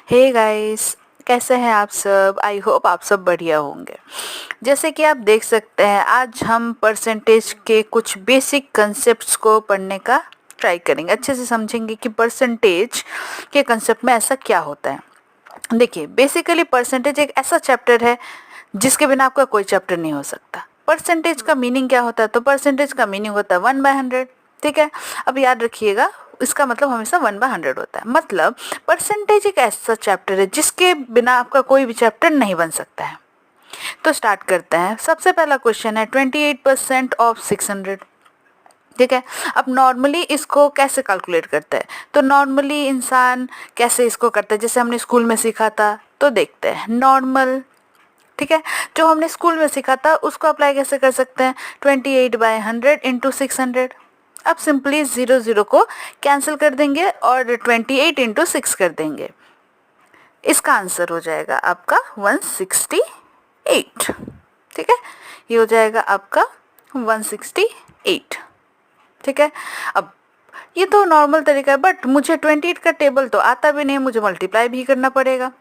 Hey guys, कैसे हैं आप सब। आई होप आप सब बढ़िया होंगे। जैसे कि आप देख सकते हैं, आज हम परसेंटेज के कुछ बेसिक कंसेप्ट्स को पढ़ने का ट्राई करेंगे। अच्छे से समझेंगे कि परसेंटेज के कंसेप्ट में ऐसा क्या होता है। देखिए, बेसिकली परसेंटेज एक ऐसा चैप्टर है जिसके बिना आपका कोई चैप्टर नहीं हो सकता। परसेंटेज का मीनिंग क्या होता है? तो परसेंटेज का मीनिंग होता है 1/100। ठीक है, अब याद रखिएगा, इसका मतलब हमेशा 1/100 होता है। मतलब परसेंटेज एक ऐसा चैप्टर है जिसके बिना आपका कोई भी चैप्टर नहीं बन सकता है। तो स्टार्ट करते हैं। सबसे पहला क्वेश्चन है 28% ऑफ 600। ठीक है, अब नॉर्मली इसको कैसे कैलकुलेट करते हैं? तो नॉर्मली इंसान कैसे इसको करता है, जैसे हमने स्कूल में सीखा था। तो देखते हैं नॉर्मल। ठीक है, जो हमने स्कूल में सीखा था उसको अप्लाई कैसे कर सकते हैं? 28/100 इंटू 600। अब सिंपली 0 को कैंसिल कर देंगे और 28 इंटू 6 कर देंगे। इसका आंसर हो जाएगा आपका 168। ठीक है, ये हो जाएगा आपका 168। ठीक है, अब ये तो नॉर्मल तरीका है, बट मुझे 28 का टेबल तो आता भी नहीं, मुझे मल्टीप्लाई भी करना पड़ेगा।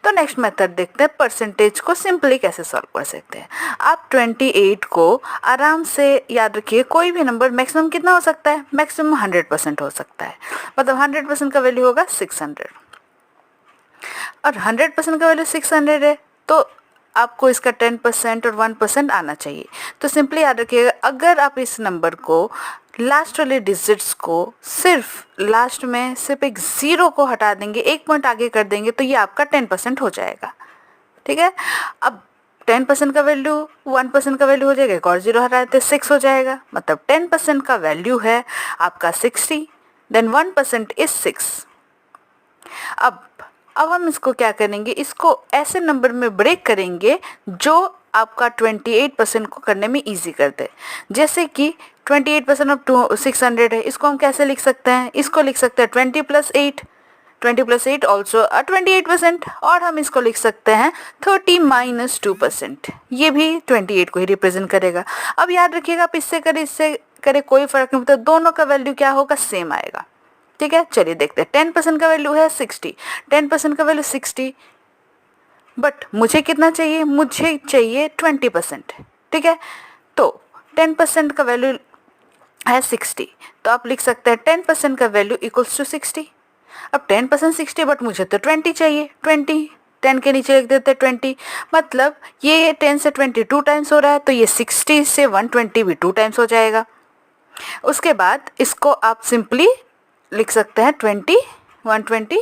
तो नेक्स्ट मेथड देखते हैं, परसेंटेज को सिंपली कैसे सॉल्व कर सकते हैं। आप 28 को आराम से याद रखिए, कोई भी नंबर मैक्सिमम कितना हो सकता है? मैक्सिमम 100% हो सकता है। मतलब 100% का वैल्यू होगा 600, और 100% का वैल्यू 600 है, तो आपको इसका 10% और 1% आना चाहिए। तो सिंपली याद रखिएगा, अगर आप इस नंबर को लास्ट वाले डिजिट्स को सिर्फ लास्ट में सिर्फ एक 0 को हटा देंगे, 1 पॉइंट आगे कर देंगे, तो ये आपका 10% हो जाएगा। ठीक है, अब 10% का वैल्यू 1% का वैल्यू हो जाएगा, एक और 0 हटा देते 6 हो जाएगा। मतलब 10% का वैल्यू है आपका 60, देन 1% इज 6। अब हम इसको क्या करेंगे, इसको ऐसे नंबर में ब्रेक करेंगे जो आपका 28% को करने में इजी कर दे। जैसे कि 28% ऑफ 600 है, इसको हम कैसे लिख सकते हैं? इसको लिख सकते हैं 20+8 ऑल्सो 28%, और हम इसको लिख सकते हैं 30-2%, ये भी 28 को ही रिप्रेजेंट करेगा। अब याद रखिएगा, आप इससे करे कोई फर्क नहीं पड़ता, दोनों का वैल्यू क्या होगा? सेम आएगा। ठीक है, चलिए देखते हैं। 10% का वैल्यू है 60, 10% का वैल्यू 60, बट मुझे कितना चाहिए? मुझे चाहिए 20%। ठीक है, तो 10% का वैल्यू है 60, तो आप लिख सकते हैं 10% का वैल्यू इक्वल्स टू 60। अब 10% 60, बट मुझे तो 20 चाहिए। 20, 10 के नीचे लिख देते 20। मतलब ये 10 से 20 2 टाइम्स हो रहा है, तो ये 60 से 120 भी 2 टाइम्स हो जाएगा। उसके बाद इसको आप सिंपली लिख सकते हैं 20, 120,